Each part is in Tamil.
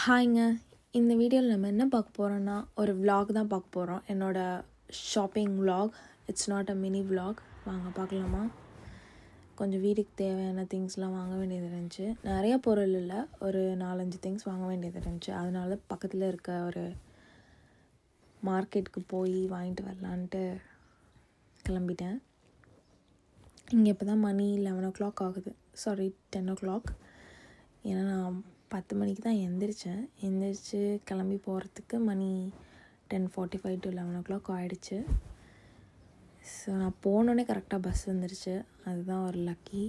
ஹாய்ங்க. இந்த வீடியோவில் நம்ம என்ன பார்க்க போகிறோன்னா, ஒரு vlog தான் பார்க்க போகிறோம். என்னோடய shopping vlog. It's not a mini vlog. வாங்க பார்க்கலாமா? கொஞ்சம் வீட்டுக்கு தேவையான திங்ஸ்லாம் வாங்க வேண்டியது இருந்துச்சு. நிறைய பொருள் இல்லை, ஒரு 4-5 திங்ஸ் வாங்க வேண்டியது இருந்துச்சு. அதனால பக்கத்தில் இருக்க ஒரு மார்க்கெட்டுக்கு போய் வாங்கிட்டு வரலான்ட்டு கிளம்பிட்டேன். இங்கே இப்போ தான் மணி 11 ஆகுது, சாரி 10. ஏன்னா நான் 10 மணிக்கு தான் எந்திரிச்சு கிளம்பி போகிறதுக்கு மணி 10:45 to 11 ஆகிடுச்சு. ஸோ நான் போனோடனே கரெக்டாக பஸ் வந்துருச்சு. அதுதான் ஒரு லக்கி.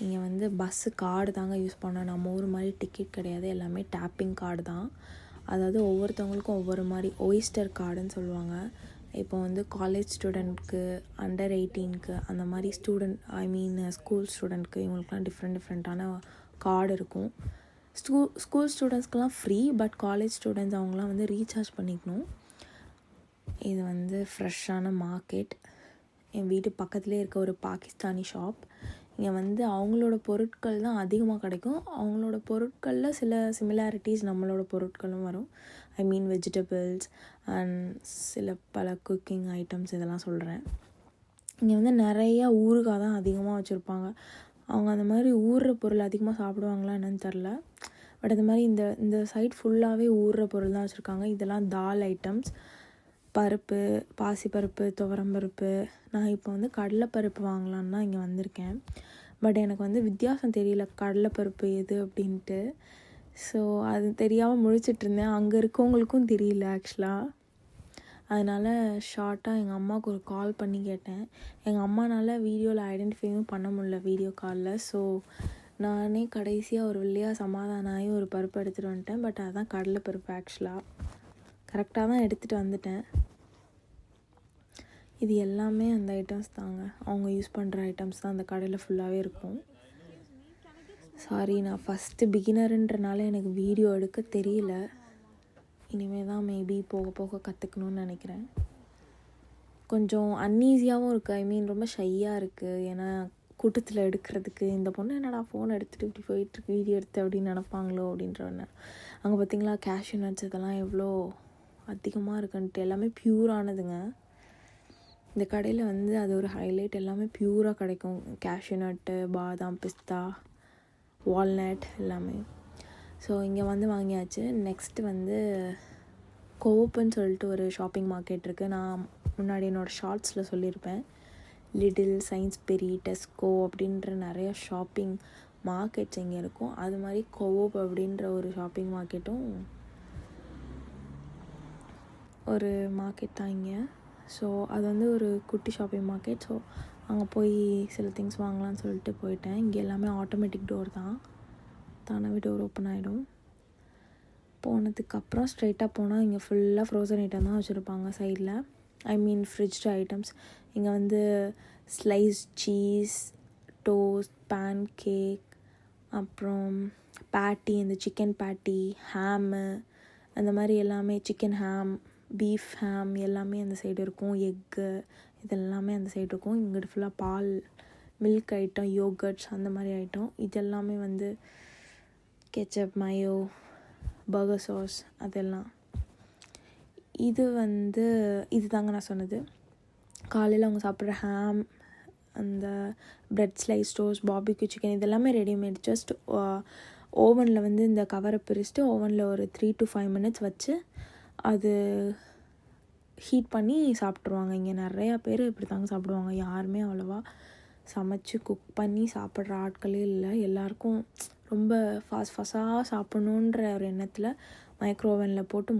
இங்கே வந்து பஸ்ஸு கார்டு தாங்க யூஸ் பண்ணேன். நம்ம ஊர் மாதிரி டிக்கெட் கிடையாது, எல்லாமே டேப்பிங் கார்டு தான். அதாவது ஒவ்வொருத்தவங்களுக்கும் ஒவ்வொரு மாதிரி ஒயிஸ்டர் கார்டுன்னு சொல்லுவாங்க. இப்போ வந்து காலேஜ் ஸ்டூடெண்ட்க்கு, அண்டர் 18க்கு, அந்த மாதிரி ஸ்கூல் ஸ்டூடெண்ட்க்கு இவங்களுக்குலாம் டிஃப்ரெண்ட்டான கார்டு இருக்கும். ஸ்கூல் ஸ்டூடெண்ட்ஸ்க்கெலாம் ஃப்ரீ, பட் காலேஜ் ஸ்டூடெண்ட்ஸ் அவங்களாம் வந்து ரீசார்ஜ் பண்ணிக்கணும். இது வந்து ஃப்ரெஷ்ஷான மார்க்கெட். என் வீட்டு பக்கத்துலேயே இருக்க ஒரு பாகிஸ்தானி ஷாப். இங்கே வந்து அவங்களோட பொருட்கள் தான் அதிகமாக கிடைக்கும். அவங்களோட பொருட்களில் சில சிமிலாரிட்டிஸ் நம்மளோட பொருட்களும் வரும். வெஜிடபிள்ஸ் அண்ட் பல குக்கிங் ஐட்டம்ஸ் இதெல்லாம் சொல்கிறேன். இங்கே வந்து நிறையா ஊறுகாய் தான் அதிகமாக வச்சுருப்பாங்க. அவங்க அந்த மாதிரி ஊறுற பொருள் அதிகமாக சாப்பிடுவாங்களா என்னன்னு தெரில. பட் அது மாதிரி இந்த சைட் ஃபுல்லாகவே ஊறுற பொருள் தான் வச்சுருக்காங்க. இதெல்லாம் தால் ஐட்டம்ஸ், பருப்பு, பாசிப்பருப்பு, துவரம்பருப்பு. நான் இப்போ வந்து கடலைப்பருப்பு வாங்கலான்னு தான் இங்கே வந்திருக்கேன். பட் எனக்கு வந்து வித்தியாசம் தெரியல கடலைப்பருப்பு எது அப்படின்ட்டு. ஸோ அது தெரியாமல் முழிச்சிட்ருந்தேன். அங்கே இருக்கவங்களுக்கும் தெரியல ஆக்சுவலாக. அதனால் ஷார்ட்டாக எங்கள் அம்மாவுக்கு ஒரு கால் பண்ணி கேட்டேன். எங்கள் அம்மானால் வீடியோவில் ஐடென்டிஃபையும் பண்ண முடியல வீடியோ காலில். ஸோ நானே கடைசியாக ஒரு வழியாக சமாதானம் ஆகி ஒரு பருப்பு எடுத்துகிட்டு வந்துட்டேன். பட் அதுதான் கடலைப்பருப்பு. ஆக்சுவலாக கரெக்டாக தான் எடுத்துகிட்டு வந்துட்டேன். இது எல்லாமே அந்த ஐட்டம்ஸ் தாங்க, அவங்க யூஸ் பண்ணுற ஐட்டம்ஸ் தான் அந்த கடையில் ஃபுல்லாகவே இருக்கும். சாரி, நான் ஃபஸ்ட்டு பிகினருன்றனால எனக்கு வீடியோ எடுக்க தெரியல. இனிமேல் தான் மேபி போக போக கற்றுக்கணுன்னு நினைக்கிறேன். கொஞ்சம் அன்ஈஸியாகவும் இருக்குது. ரொம்ப ஷையாக இருக்குது. ஏன்னா கூட்டத்தில் எடுக்கிறதுக்கு இந்த பொண்ணு என்னடா ஃபோன் எடுத்துகிட்டு இப்படி போயிட்டுருக்கு, வீடியோ எடுத்து அப்படின்னு நினப்பாங்களோ அப்படின்றவன. அங்கே பார்த்திங்களா கேஷ்யூ நட்ஸ் இதெல்லாம் எவ்வளோ அதிகமாக இருக்குன்ட்டு. எல்லாமே ப்யூரானதுங்க. இந்த கடையில் வந்து அது ஒரு ஹைலைட். எல்லாமே ப்யூராக கிடைக்கும். கேஷ்யூ நட்டு, பாதாம், பிஸ்தா, வால்நட் எல்லாமே. ஸோ இங்கே வந்து வாங்கியாச்சு. நெக்ஸ்ட்டு வந்து கோப்புன்னு சொல்லிட்டு ஒரு ஷாப்பிங் மார்க்கெட் இருக்குது. நான் முன்னாடி என்னோடய ஷார்ட்ஸில் சொல்லியிருப்பேன். லிட்டில், சைன்ஸ்பெரி, டெஸ்கோ அப்படின்ற நிறைய ஷாப்பிங் மார்க்கெட்ஸ் இங்கே இருக்கும். அது மாதிரி கோப் அப்படின்ற ஒரு ஷாப்பிங் மார்க்கெட்டும் ஒரு மார்க்கெட் தான் இங்கே. ஸோ அது வந்து ஒரு குட்டி ஷாப்பிங் மார்க்கெட். ஸோ அங்கே போய் சில திங்ஸ் வாங்கலாம்னு சொல்லிட்டு போயிட்டேன். இங்கே எல்லாமே ஆட்டோமேட்டிக் டோர் தான், தானாகவே டோர் ஓப்பன் ஆகிடும். போனதுக்கப்புறம் ஸ்ட்ரைட்டாக போனால் இங்கே ஃபுல்லாக ஃப்ரோசன் ஐட்டம் தான் வச்சுருப்பாங்க சைடில். Fridged items. இங்கே வந்து slice cheese, toast, pancake, அப்புறம் பேட்டி, இந்த சிக்கன் பேட்டி, ஹேமு, அந்த மாதிரி எல்லாமே, சிக்கன் ஹேம், பீஃப் ஹேம் எல்லாமே அந்த சைடு இருக்கும். எக்கு இதெல்லாமே அந்த சைடு இருக்கும். இங்கிட்டு ஃபுல்லாக பால், மில்க் ஐட்டம், யோகர்ட்ஸ் அந்த மாதிரி ஐட்டம். இதெல்லாமே வந்து கெச்சப், மயோ, பர்கர் சாஸ் அதெல்லாம். இது வந்து இது தாங்க நான் சொன்னது. காலையில் அவங்க சாப்பிட்ற ஹேம், அந்த bread slice, toast, barbecue chicken இதெல்லாமே ரெடிமேட். ஜஸ்ட் ஓவனில் வந்து இந்த கவரை பிரிச்சுட்டு ஓவனில் ஒரு 3 to 5 minutes வச்சு அது ஹீட் பண்ணி சாப்பிட்ருவாங்க. இங்கே நிறையா பேர் இப்படி தாங்க சாப்பிடுவாங்க. யாருமே அவ்வளோவா சமைச்சு குக் பண்ணி சாப்பிட்ற ஆட்களே இல்லை. எல்லாருக்கும் ரொம்ப ஃபாஸ்ட்டாக சாப்பிட்ணுன்ற ஒரு எண்ணத்தில் மைக்ரோவனில் போட்டு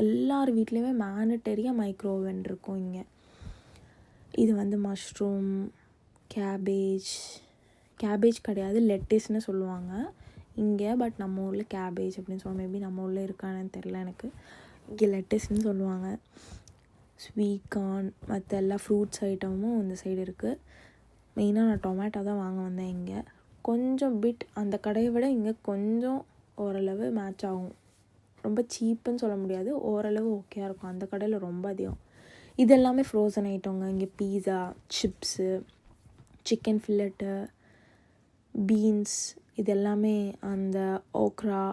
எல்லார் வீட்லேயுமே மேண்டட்டரியாக மைக்ரோவன் இருக்கும் இங்கே. இது வந்து மஷ்ரூம், கேபேஜ் கிடையாது, லெட்டிஸ்ன்னு சொல்லுவாங்க இங்கே. பட் நம்ம ஊரில் கேபேஜ் அப்படின்னு சொல்லுவோம். மேபி நம்ம ஊரில் இருக்கானு தெரில எனக்கு. இங்கே லெட்டிஸ்ன்னு சொல்லுவாங்க. ஸ்வீட் கார்ன், மற்ற எல்லா ஃப்ரூட்ஸ் ஐட்டமும் இந்த சைடு இருக்குது. மெயினாக நான் டொமேட்டோ தான் வாங்க வந்தேன். இங்கே கொஞ்சம் அந்த கடையை விட இங்கே கொஞ்சம் ஓரளவு மேட்ச் ஆகும். ரொம்ப சீப்புன்னு சொல்ல முடியாது, ஓரளவு ஓகேயாக இருக்கும். அந்த கடையில் ரொம்ப அதிகம். இது எல்லாமே ஃப்ரோசன் ஐட்டங்க. இங்கே பீஸா, சிப்ஸு, சிக்கன் ஃபில்லட்டு, பீன்ஸ் இது எல்லாமே அந்த ஓக்ரா,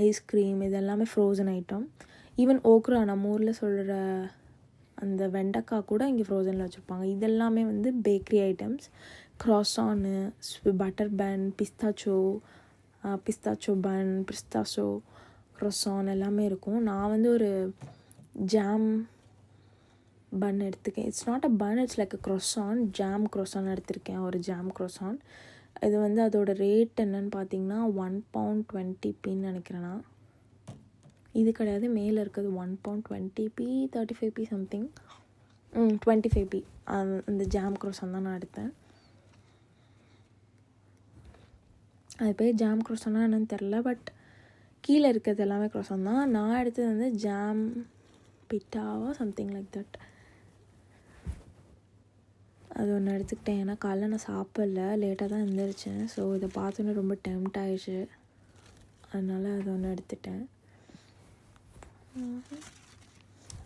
ஐஸ்கிரீம் இது எல்லாமே ஃப்ரோசன் ஐட்டம். ஈவன் ஓக்ரா நம்ம ஊரில் சொல்கிற அந்த வெண்டைக்காய் கூட இங்கே ஃப்ரோசனில் வச்சுருப்பாங்க. இதெல்லாமே வந்து bakery items. Croissant, butter bun, pistachio bun, pistachio croissant எல்லாமே இருக்கும். நான் வந்து ஒரு ஜாம் பன் எடுத்துக்கேன். It's not a bun, it's like a croissant. Jam croissant எடுத்திருக்கேன், ஒரு ஜாம் க்ராசான். இது வந்து அதோட ரேட் என்னன்னு பார்த்தீங்கன்னா £1.20 நினைக்கிறேன்னா. இது கிடையாது, மேலே இருக்கிறது £1.20, 35p சம்திங். 25p. அந்த ஜாம் க்ரோசான் தான் நான் எடுத்தேன். அது பேர் ஜாம் க்ரோசானா என்னன்னு தெரில, பட் கீழே இருக்கிறது எல்லாமே க்ரோசான் தான். நான் எடுத்தது வந்து ஜாம் பிட்டாவா சம்திங் லைக் தட். அது ஒன்று எடுத்துக்கிட்டேன். ஏன்னா காலைல நான் சாப்பிடல, லேட்டாக தான் எழுந்திரிச்சேன். ஸோ இதை பார்த்தோன்னே ரொம்ப டெம்ட் ஆயிடுச்சு, அதனால் அது ஒன்று எடுத்துட்டேன்.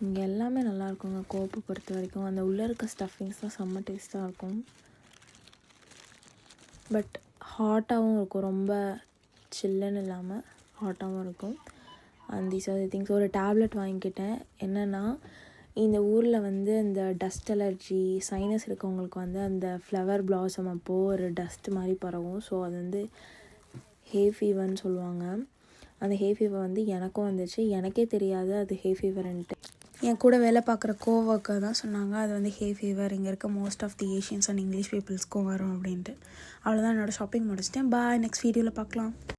இங்கே எல்லாமே நல்லாயிருக்குங்க கோப்பை பொறுத்த வரைக்கும். அந்த உள்ளே இருக்க ஸ்டஃபிங்ஸ் தான் செம்ம டேஸ்ட்டாக இருக்கும். பட் ஹாட்டாகவும் இருக்கும், ரொம்ப சில்லுன்னு இல்லாமல் ஹாட்டாகவும் இருக்கும். And these are the things. ஒரு டேப்லெட் வாங்கிக்கிட்டேன். என்னென்னா, இந்த ஊரில் வந்து இந்த டஸ்ட் அலர்ஜி, சைனஸ் இருக்கவங்களுக்கு வந்து அந்த ஃப்ளவர் பிளாசம் அப்போது ஒரு டஸ்ட் மாதிரி பரவும். ஸோ அது வந்து ஹே ஃபீவர்னு சொல்லுவாங்க. அந்த ஹே ஃபீவர் வந்து எனக்கும் வந்துச்சு. எனக்கே தெரியாது அது ஹே ஃபீவர்ன்ட்டு. என் கூட வேலை பார்க்குற கோவர்க்கர் தான் சொன்னாங்க அது வந்து ஹே ஃபீவர் இங்கே இருக்க most of the Asians and English பீப்புள்ஸ்க்கும் வரும் அப்படின்ட்டு. அவ்வளோதான், என்னோடய ஷாப்பிங் முடிச்சிட்டேன். பாய், நெக்ஸ்ட் வீடியோவில் பார்க்கலாம்.